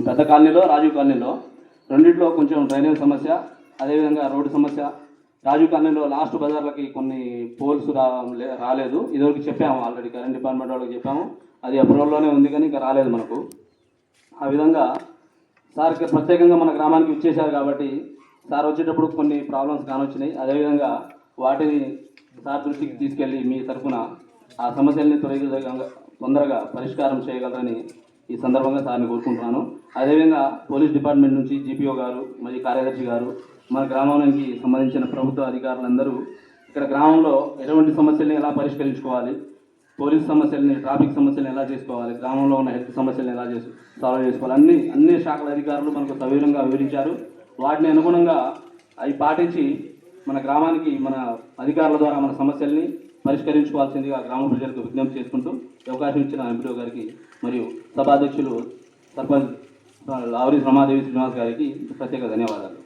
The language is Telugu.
పెద్ద కాలనీలో రాజీవ్ కాలనీలో రెండిట్లో కొంచెం డ్రైనేజ్ సమస్య, అదేవిధంగా రోడ్డు సమస్య. రాజీవ్ కాలనీలో లాస్ట్ బజార్లకి కొన్ని పోల్స్ రాలేదు. ఇదివరకు చెప్పాము, ఆల్రెడీ కరెంట్ డిపార్ట్మెంట్ వాళ్ళకి చెప్పాము. అది అప్రూవల్లోనే ఉంది కానీ ఇంకా రాలేదు మనకు. ఆ విధంగా సార్ ప్రత్యేకంగా మన గ్రామానికి ఇచ్చేశారు కాబట్టి సార్ వచ్చేటప్పుడు కొన్ని ప్రాబ్లమ్స్ కానొచ్చినాయి. అదేవిధంగా వాటిని సార్ దృష్టికి తీసుకెళ్ళి మీ తరఫున ఆ సమస్యల్ని తొందరగా పరిష్కారం చేయగలరని ఈ సందర్భంగా సార్ని కోరుకుంటున్నాను. అదేవిధంగా పోలీస్ డిపార్ట్మెంట్ నుంచి జీపీఓ గారు మరియు కార్యదర్శి గారు, మన గ్రామానికి సంబంధించిన ప్రభుత్వ అధికారులందరూ ఇక్కడ గ్రామంలో ఎటువంటి సమస్యల్ని ఎలా పరిష్కరించుకోవాలి, పోలీస్ సమస్యల్ని, ట్రాఫిక్ సమస్యలను ఎలా చేసుకోవాలి, గ్రామంలో ఉన్న హెల్త్ సమస్యలను ఎలా సాల్వ్ చేసుకోవాలి, అన్ని శాఖల అధికారులు మనకు సవివరంగా వివరించారు. వాటిని అనుగుణంగా అవి పాటించి మన గ్రామానికి మన అధికారుల ద్వారా మన సమస్యల్ని పరిష్కరించుకోవాల్సిందిగా గ్రామ ప్రజలకు విజ్ఞప్తి చేసుకుంటూ అవకాశం ఇచ్చిన ఎంపీఓ గారికి మరియు సభాధ్యక్షులు సర్పంచ్ లావరి రమాదేవి శ్రీనివాస్ గారికి ప్రత్యేక ధన్యవాదాలు.